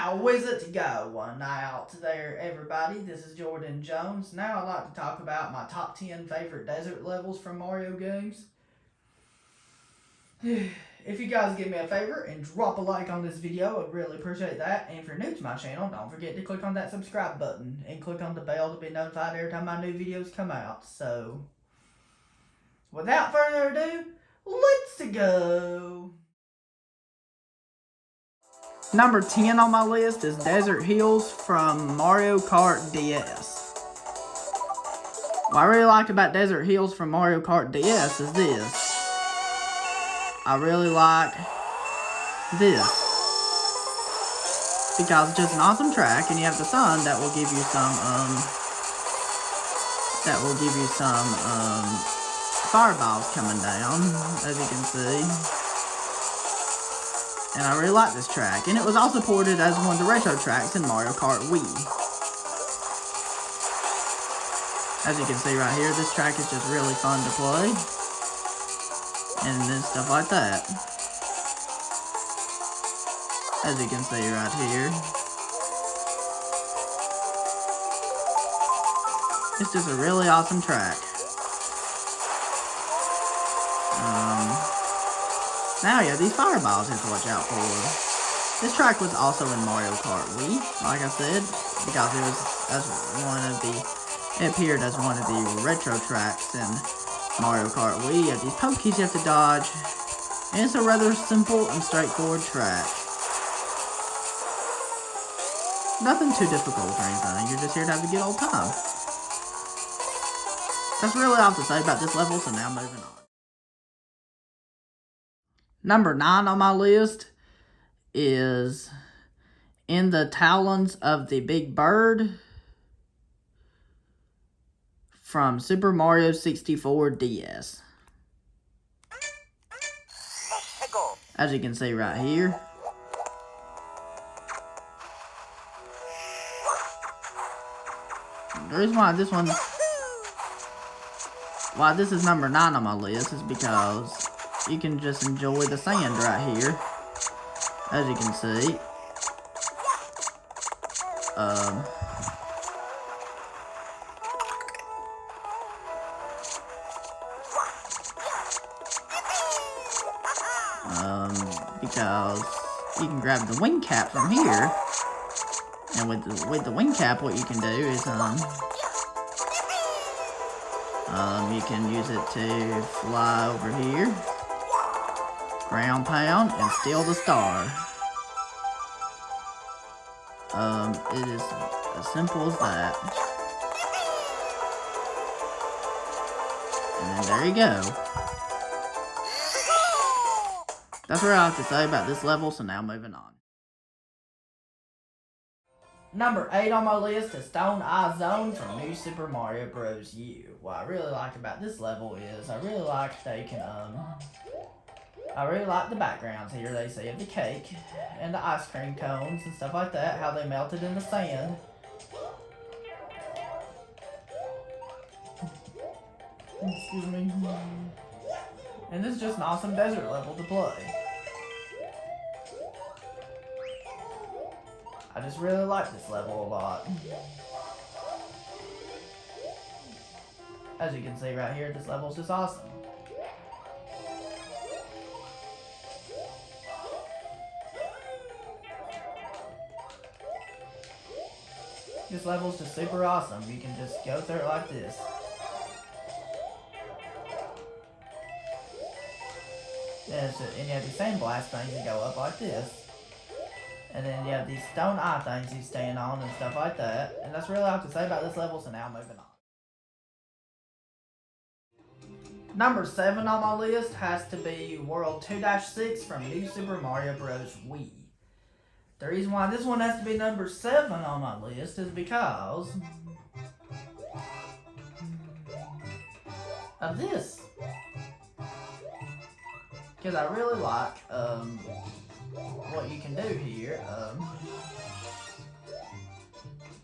How is it to go? Now there, everybody. This is Jordan Jones. Now I'd like to talk about my top 10 favorite desert levels from Mario games. If you guys give me a favor and drop a like on this video, I'd really appreciate that. And if you're new to my channel, don't forget to click on that subscribe button and click on the bell to be notified every time my new videos come out. So, without further ado, let's go! Number 10 on my list is Desert Hills from Mario Kart DS. What I really like about Desert Hills from Mario Kart DS is this. I really like this. Because it's just an awesome track, and you have the sun that will give you some, fireballs coming down, as you can see. And I really like this track. And it was also ported as one of the retro tracks in Mario Kart Wii. As you can see right here, this track is just really fun to play. And then stuff like that. As you can see right here. It's just a really awesome track. Now, yeah, these fireballs you have to watch out for. This track was also in Mario Kart Wii, like I said, because it appeared as one of the retro tracks in Mario Kart Wii. You have these pokies you have to dodge, and it's a rather simple and straightforward track. Nothing too difficult or anything, you're just here to have a good old time. That's really all I have to say about this level, so now moving on. Number 9 on my list is In the Talons of the Big Bird from Super Mario 64 DS. As you can see right here. The reason why this is number 9 on my list is because you can just enjoy the sand right here, as you can see. Because you can grab the wing cap from here, and with the wing cap, what you can do is you can use it to fly over here, ground pound, and steal the star. It is as simple as that. And then there you go. That's what I have to say about this level, so now moving on. Number 8 on my list is Stone Eye Zone from New Super Mario Bros. U. What I really like about this level is I really like the backgrounds here they see of the cake and the ice cream cones and stuff like that, how they melted in the sand. Excuse me. And this is just an awesome desert level to play. I just really like this level a lot. As you can see right here, this level is just awesome. This level is just super awesome. You can just go through it like this. And you have these sandblast things that go up like this. And then you have these stone eye things you stand on and stuff like that. And that's really all I have to say about this level, so now moving on. Number 7 on my list has to be World 2-6 from New Super Mario Bros. Wii. The reason why this one has to be number 7 on my list is because of this. Because I really like what you can do here.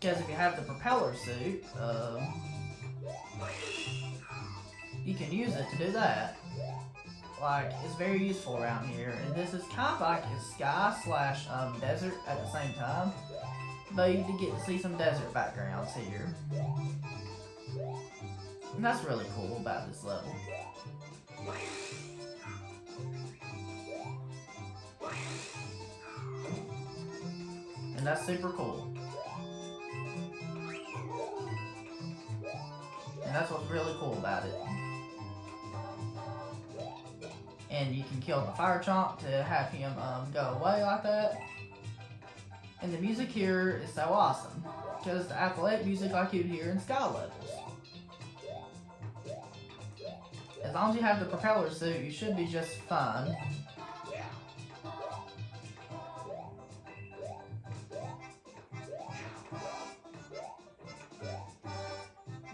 Because if you have the propeller suit, you can use it to do that. like is very useful around here, and this is kind of like a sky slash desert at the same time. But you get to see some desert backgrounds here, and that's really cool about this level. And that's super cool. And that's what's really cool about it. And you can kill the fire chomp to have him go away like that. And the music here is so awesome, because the athletic music like you'd hear in sky levels. As long as you have the propeller suit, you should be just fine.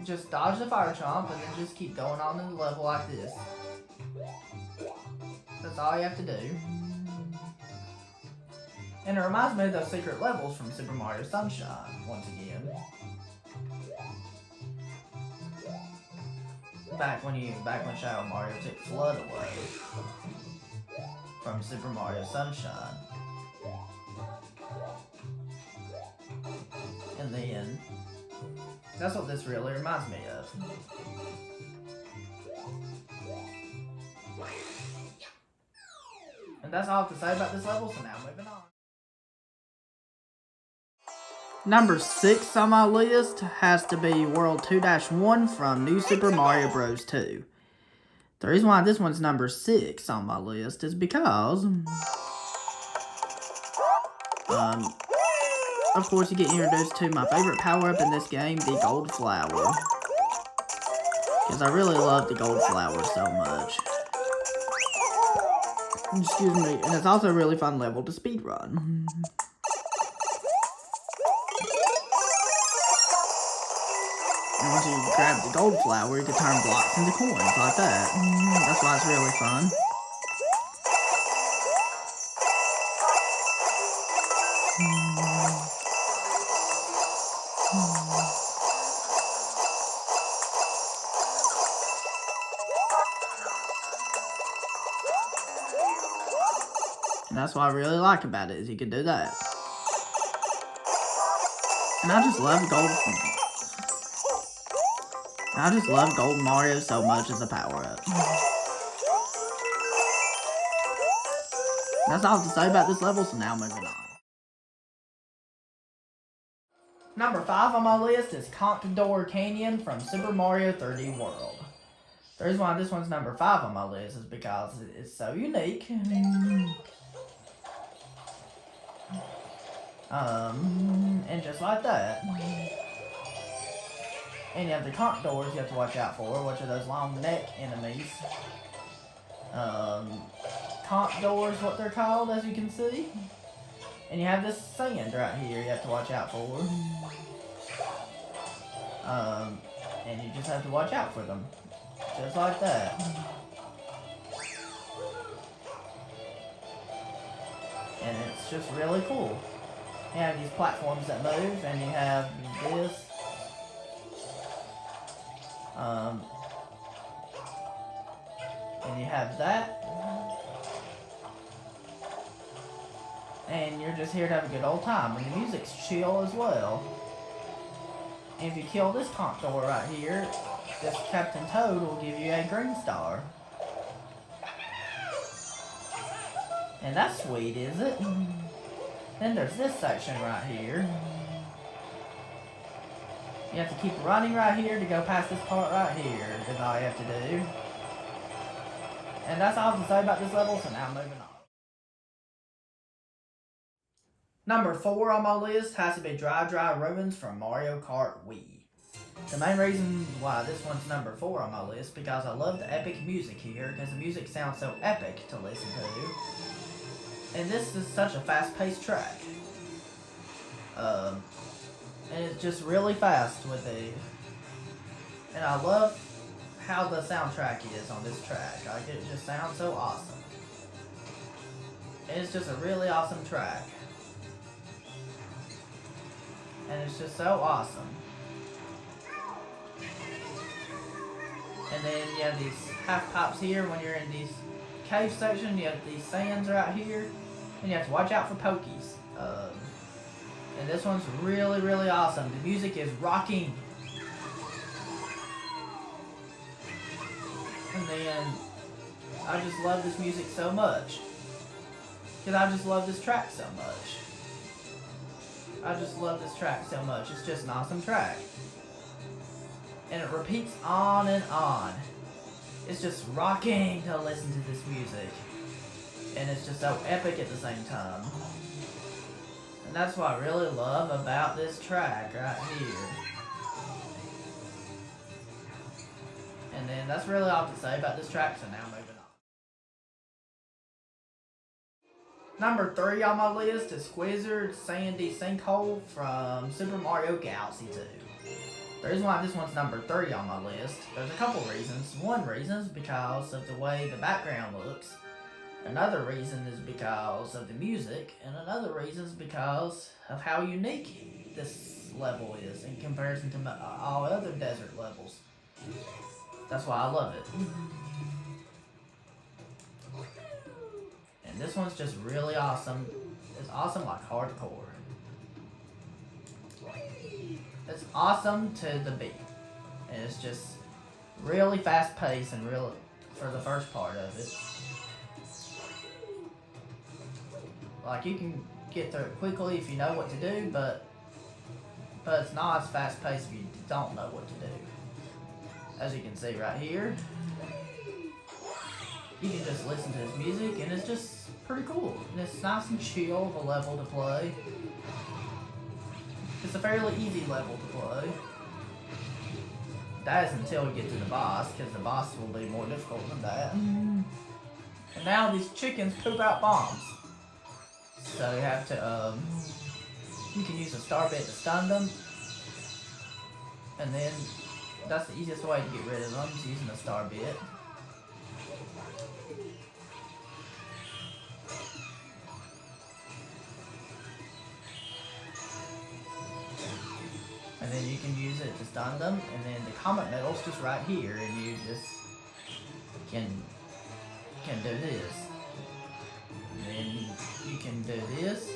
Just dodge the fire chomp and then just keep going on in the level like this. That's all you have to do. And it reminds me of those secret levels from Super Mario Sunshine, once again. Back when Shadow Mario took FLUDD away from Super Mario Sunshine. In the end. That's what this really reminds me of. And that's all I have to say about this level, so now moving on. Number 6 on my list has to be World 2-1 from New Super Mario Bros. 2. The reason why this one's number 6 on my list is because, of course, you get introduced to my favorite power-up in this game, the Gold Flower. Because I really love the Gold Flower so much. Excuse me, and it's also a really fun level to speedrun. And once you grab the Gold Flower, you can turn blocks into coins like that. That's why it's really fun. And that's what I really like about it, is you can do that. And I just love Gold Mario so much as a power-up. That's all I have to say about this level, so now moving on. Number 5 on my list is Contador Canyon from Super Mario 3D World. The reason why this one's number 5 on my list is because it's so unique. And just like that. And you have the Contadors you have to watch out for, which are those long neck enemies. Contadors, what they're called, as you can see. And you have this sand right here you have to watch out for. And you just have to watch out for them. Just like that. And it's just really cool. You have these platforms that move, and you have this. And you have that. And you're just here to have a good old time. And the music's chill as well. And if you kill this Contador right here, this Captain Toad will give you a green star. And that's sweet, is it? Then there's this section right here. You have to keep running right here to go past this part right here, is all you have to do. And that's all I have to say about this level, so now moving on. Number 4 on my list has to be Dry Dry Ruins from Mario Kart Wii. The main reason why this one's number 4 on my list because I love the epic music here, because the music sounds so epic to listen to. And this is such a fast-paced track. And it's just really fast with it. And I love how the soundtrack is on this track. Like, it just sounds so awesome. And it's just a really awesome track. And it's just so awesome. And then you have these half pipes here when you're in these cave section, you have these sands right here, and you have to watch out for pokies. And this one's really, really awesome. The music is rocking. And then, I just love this music so much. Because I just love this track so much. I just love this track so much. It's just an awesome track. And it repeats on and on. It's just rocking to listen to this music. And it's just so epic at the same time. And that's what I really love about this track right here. And then that's really all to say about this track, so now moving on. Number 3 on my list is Squizzard's Sandy Sinkhole from Super Mario Galaxy 2. The reason why this one's number 3 on my list, there's a couple reasons. One reason is because of the way the background looks. Another reason is because of the music, and another reason is because of how unique this level is in comparison to all other desert levels. That's why I love it. And this one's just really awesome. It's awesome like hardcore. It's awesome to the beat. And it's just really fast paced and real for the first part of it. Like, you can get through it quickly if you know what to do, but it's not as fast paced if you don't know what to do. As you can see right here, you can just listen to this music and it's just pretty cool. And it's nice and chill of a level to play. It's a fairly easy level to play. That is until we get to the boss, because the boss will be more difficult than that. And now these chickens poop out bombs. So you have to, you can use a star bit to stun them. And then, that's the easiest way to get rid of them, is using a star bit. And then you can use it to stun them, and then the comet medal's just right here, and you just can do this. And then you can do this,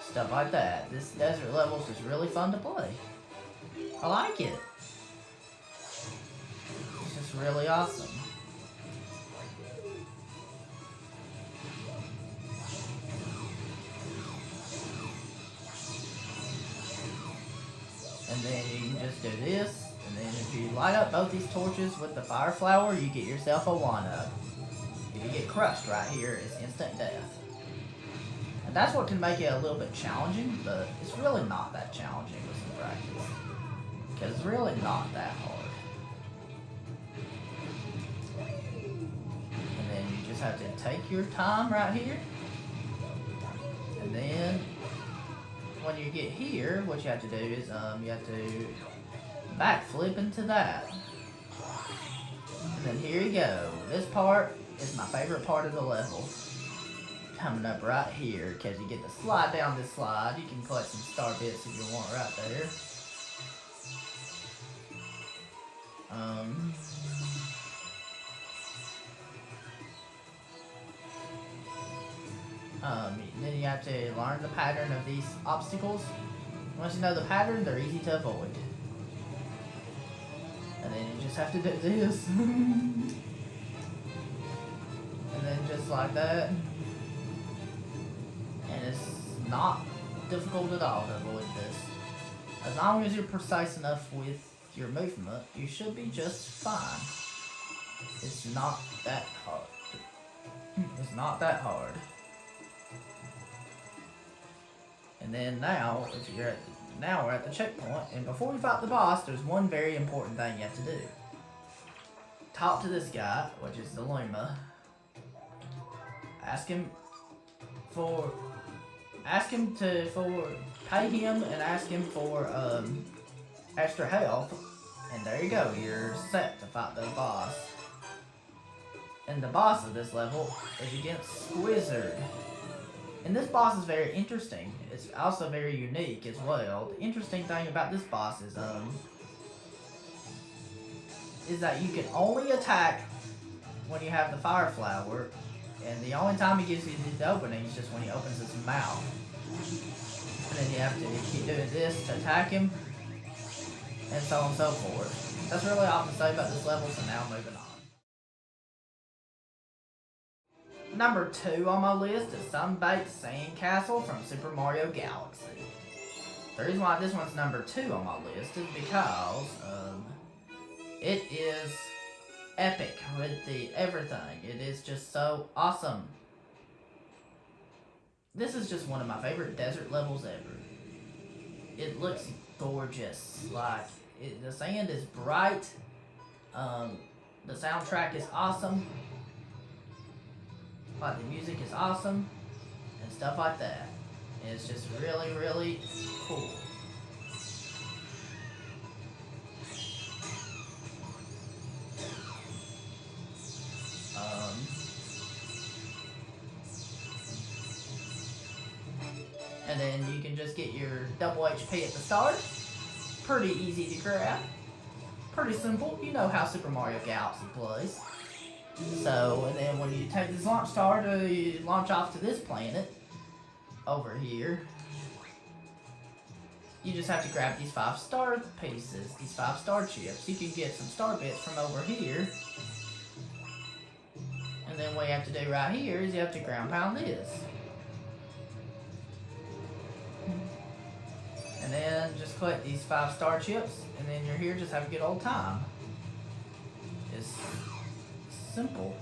stuff like that. This desert level is just really fun to play. I like it. It's just really awesome. And then you can just do this, and then if you light up both these torches with the fire flower, you get yourself a 1-up. If you get crushed right here, it's instant death. And that's what can make it a little bit challenging, but it's really not that challenging with some practice. Because it's really not that hard. And then you just have to take your time right here. And then when you get here, what you have to do is you have to backflip into that. And then here you go. This part is my favorite part of the level. Coming up right here, because you get to slide down this slide. You can collect some star bits if you want right there. Then you have to learn the pattern of these obstacles. Once you know the pattern, they're easy to avoid. And then you just have to do this. And then just like that. And it's not difficult at all to avoid this. As long as you're precise enough with your movement, you should be just fine. It's not that hard. It's not that hard. And then now, now we're at the checkpoint, and before we fight the boss, there's one very important thing you have to do. Talk to this guy, which is the Luma. Pay him and ask him for extra health, and there you go, you're set to fight the boss. And the boss of this level is against Squizzard. And this boss is very interesting. It's also very unique as well. The interesting thing about this boss is that you can only attack when you have the fire flower, and the only time he gives you the opening is just when he opens his mouth. And then you have to keep doing this to attack him, and so on and so forth. That's really all I'm going to say about this level, so now moving on. Number 2 on my list is Sunbaked Sandcastle from Super Mario Galaxy. The reason why this one's number 2 on my list is because it is epic with the everything. It is just so awesome. This is just one of my favorite desert levels ever. It looks gorgeous. Like, the sand is bright. The soundtrack is awesome. Like, the music is awesome. And stuff like that. And it's just really, really cool. And then you can just get your double HP at the start. Pretty easy to grab. Pretty simple. You know how Super Mario Galaxy plays. So, and then when you take this launch star to launch off to this planet over here, you just have to grab these 5 star pieces, these 5 star chips. You can get some star bits from over here. And then what you have to do right here is you have to ground pound this. And then just collect these 5 star chips, and then you're here, just have a good old time. It's simple.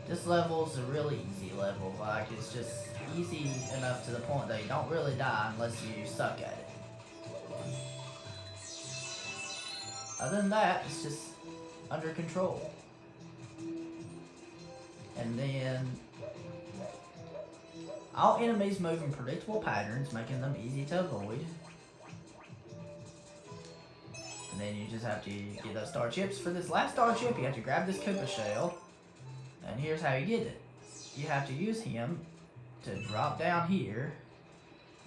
This level is a really easy level. Like, it's just easy enough to the point that you don't really die unless you suck at it. Other than that, it's just under control. And then all enemies move in predictable patterns, making them easy to avoid. And then you just have to get those star chips. For this last star chip, you have to grab this Koopa shell. And here's how you get it. You have to use him to drop down here,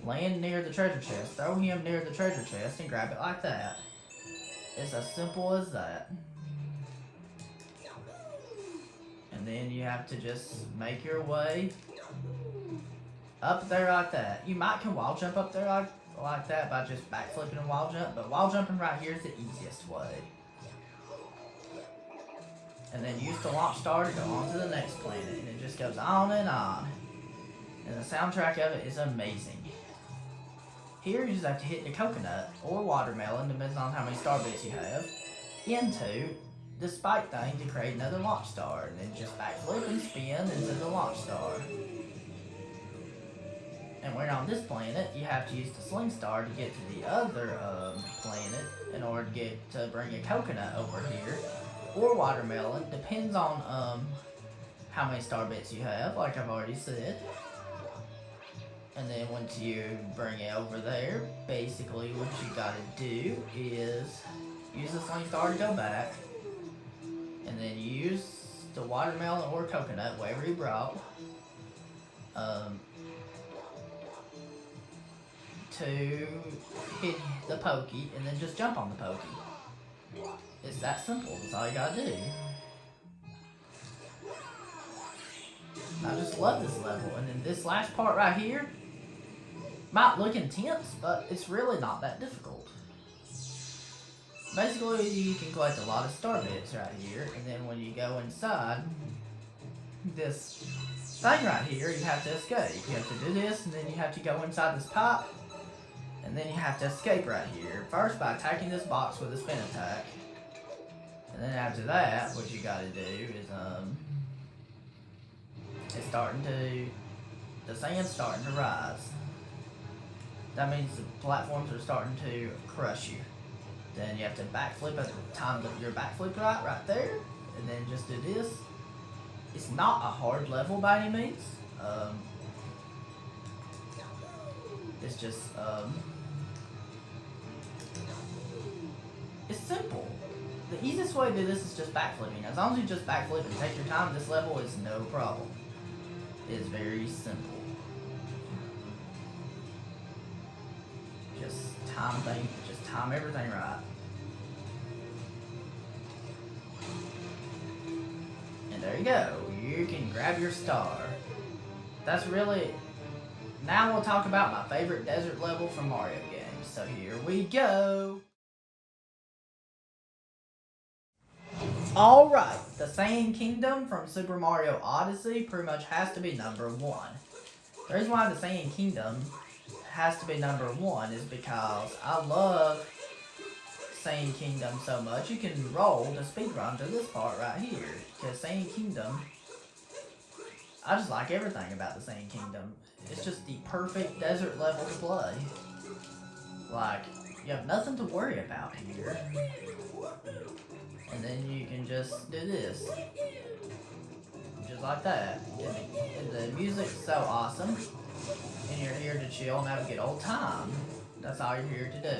land near the treasure chest, throw him near the treasure chest, and grab it like that. It's as simple as that. And then you have to just make your way up there like that. You might can wall jump up there like that by just backflipping and wall jump, but wall jumping right here is the easiest way. And then use the launch star to go on to the next planet, and it just goes on. And the soundtrack of it is amazing. Here you just have to hit the coconut or watermelon, depending on how many star bits you have, into the spike thing to create another launch star, and then just backflip and spin into the launch star. And when you're on this planet, you have to use the sling star to get to the other planet in order to get to bring a coconut over here, or watermelon. Depends on how many star bits you have, like I've already said. And then once you bring it over there, basically what you gotta do is use the sling star to go back, and then use the watermelon or coconut, whatever you brought, to hit the pokey, and then just jump on the pokey. It's that simple. That's all you gotta do. I just love this level. And then this last part right here might look intense, but it's really not that difficult. Basically, you can collect a lot of star bits right here, and then when you go inside this thing right here, you have to escape. You have to do this, and then you have to go inside this pipe, and then you have to escape right here. First, by attacking this box with a spin attack. And then after that, what you gotta do is, the sand's starting to rise. That means the platforms are starting to crush you. Then you have to backflip at the time that your backflip right there, and then just do this. It's not a hard level by any means. It's just, it's simple. The easiest way to do this is just backflipping. As long as you just backflip and take your time, this level is no problem. It's very simple. Just time everything right. there you go. You can grab your star. That's really... Now we'll talk about my favorite desert level from Mario games. So here we go. Alright, the Sand Kingdom from Super Mario Odyssey pretty much has to be number 1. The reason why the Sand Kingdom has to be number 1 is because I love Sand Kingdom so much. You can roll the speedrun to this part right here. Because Sand Kingdom, I just like everything about the Sand Kingdom. It's just the perfect desert level to play. Like, you have nothing to worry about here. And then you can just do this. Just like that. And the music's so awesome. And you're here to chill and have a good old time. That's all you're here to do.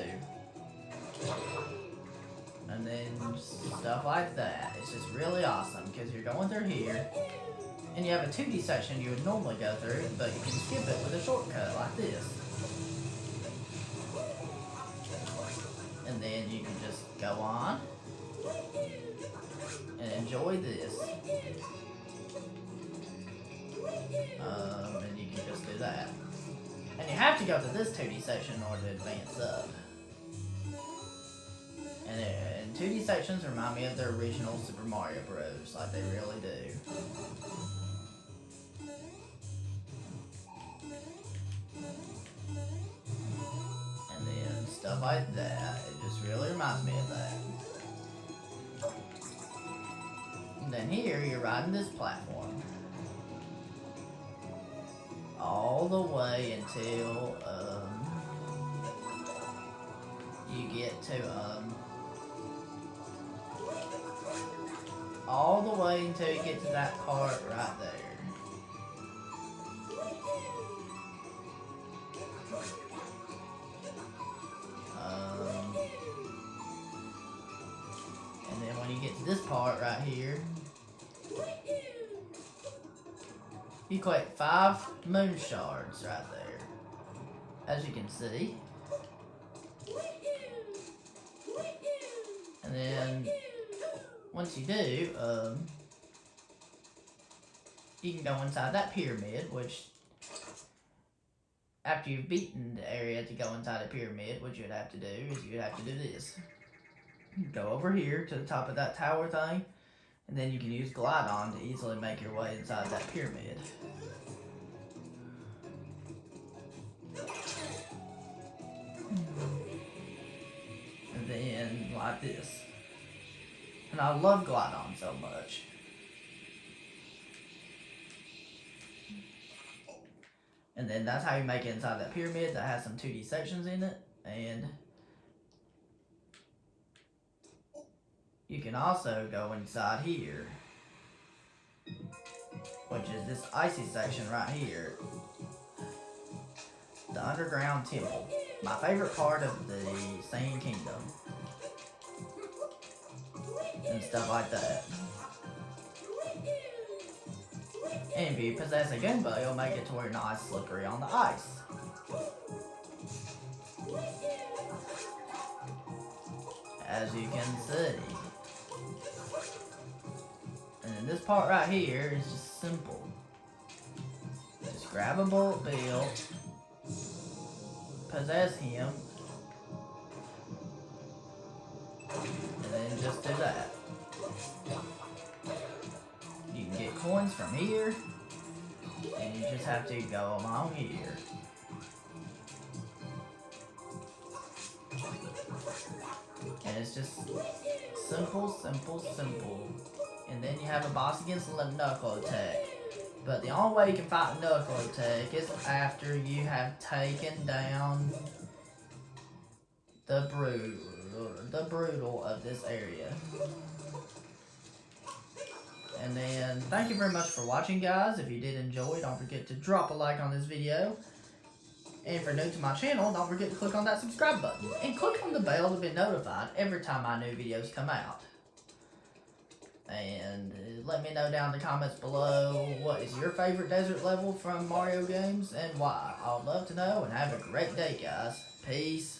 And then stuff like that. It's just really awesome because you're going through here. And you have a 2D section you would normally go through, but you can skip it with a shortcut like this. And then you can just go on and enjoy this. And you can just do that. And you have to go to this 2D section in order to advance up. And 2D sections remind me of the original Super Mario Bros. Like they really do. And then stuff like that. It just really reminds me of that. And then here you're riding this platform. All the way until you get to all the way until you get to that part right there. And then when you get to this part right here, you collect 5 moon shards right there, as you can see. And then once you do, you can go inside that pyramid, which after you've beaten the area to go inside a pyramid, what you'd have to do is you'd have to do this. Go over here to the top of that tower thing, and then you can use Glide On to easily make your way inside that pyramid. And then like this. And I love Glide On so much. And then that's how you make it inside that pyramid that has some 2D sections in it. And you can also go inside here, which is this icy section right here. The underground temple. My favorite part of the Sand Kingdom. And stuff like that. And if you possess a Goomba, you'll make it to where you're not slippery on the ice. As you can see. And then this part right here is just simple. Just grab a Bullet Bill, possess him, and then just do that. You can get coins from here, and you just have to go along here. And it's just simple, simple, simple. And then you have a boss against a Knuckle Attack. But the only way you can fight a Knuckle Attack is after you have taken down the Brutal of this area. And then, thank you very much for watching, guys. If you did enjoy, don't forget to drop a like on this video. And if you're new to my channel, don't forget to click on that subscribe button. And click on the bell to be notified every time my new videos come out. And let me know down in the comments below what is your favorite desert level from Mario games and why. I would love to know, and have a great day, guys. Peace.